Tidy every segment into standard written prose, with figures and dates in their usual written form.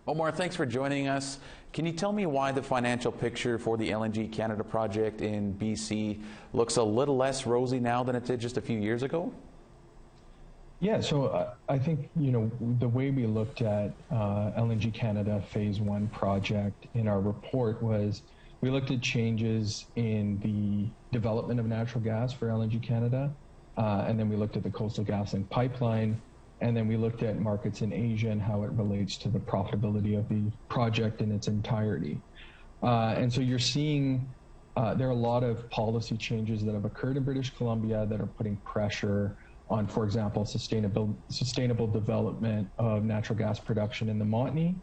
Omar, thanks for joining us. Can you tell me why the financial picture for the LNG Canada project in BC looks a little less rosy now than it did just a few years ago? Yeah, so I think, the way we looked at LNG Canada Phase 1 project in our report was we looked at changes in the development of natural gas for LNG Canada, and then we looked at the Coastal GasLink pipeline, and then we looked at markets in Asia and how it relates to the profitability of the project in its entirety. And so you're seeing there are a lot of policy changes that have occurred in British Columbia that are putting pressure on, for example, sustainable development of natural gas production in the Montney.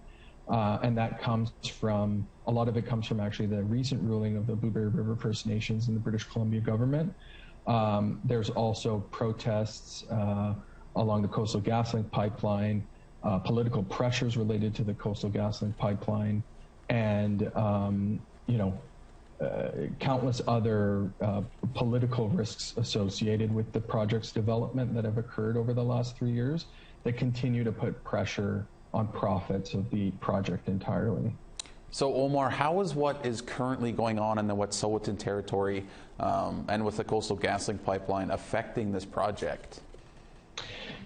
And that comes from, a lot of it comes from actually the recent ruling of the Blueberry River First Nations and the British Columbia government. There's also protests along the Coastal GasLink pipeline, political pressures related to the Coastal GasLink pipeline, and countless other political risks associated with the project's development that have occurred over the last 3 years that continue to put pressure on profits of the project entirely. So Omar, how is what is currently going on in the Wet'suwet'en territory and with the Coastal GasLink pipeline affecting this project?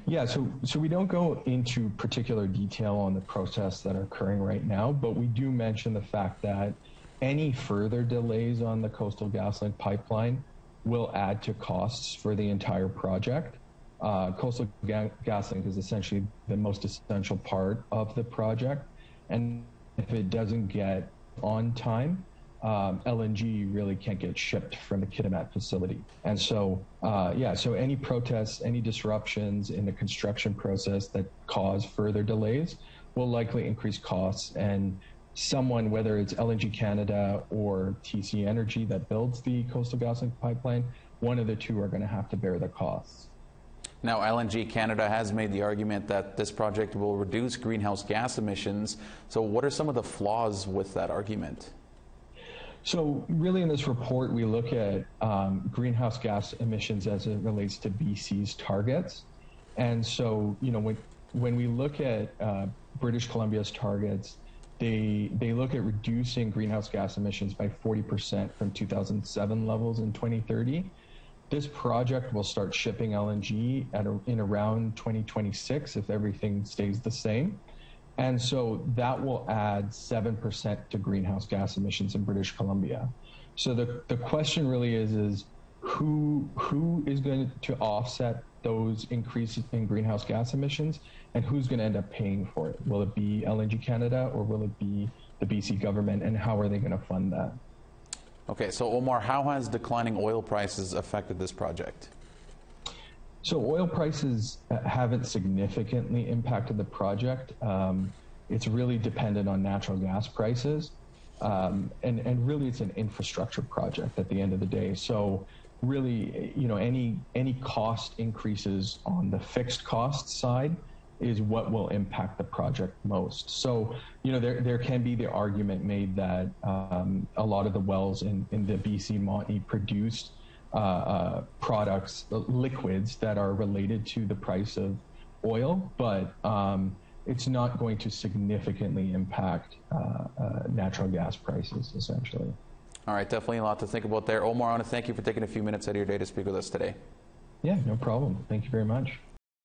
Yeah, so we don't go into particular detail on the protests that are occurring right now, but we do mention the fact that any further delays on the Coastal GasLink pipeline will add to costs for the entire project. Coastal GasLink is essentially the most essential part of the project, and if it doesn't get on time, LNG really can't get shipped from the Kitimat facility. And so, so any protests, any disruptions in the construction process that cause further delays will likely increase costs, and someone, whether it's LNG Canada or TC Energy that builds the Coastal GasLink pipeline, one of the two are going to have to bear the costs. Now, LNG Canada has made the argument that this project will reduce greenhouse gas emissions. So what are some of the flaws with that argument? So really in this report, we look at greenhouse gas emissions as it relates to BC's targets. And so, when we look at British Columbia's targets, they look at reducing greenhouse gas emissions by 40% from 2007 levels in 2030. This project will start shipping LNG in around 2026 if everything stays the same. And so that will add 7% to greenhouse gas emissions in British Columbia. So the question really is who is going to offset those increases in greenhouse gas emissions, and who's going to end up paying for it? Will it be LNG Canada or will it be the BC government, and how are they going to fund that? Okay, so Omar, how has declining oil prices affected this project? So oil prices haven't significantly impacted the project. It's really dependent on natural gas prices. And really it's an infrastructure project at the end of the day. So really, any cost increases on the fixed cost side is what will impact the project most. So, there can be the argument made that a lot of the wells in the BC Montney produced products, liquids that are related to the price of oil, but it's not going to significantly impact natural gas prices, essentially. All right, definitely a lot to think about there. Omar, I want to thank you for taking a few minutes out of your day to speak with us today. Yeah, no problem. Thank you very much.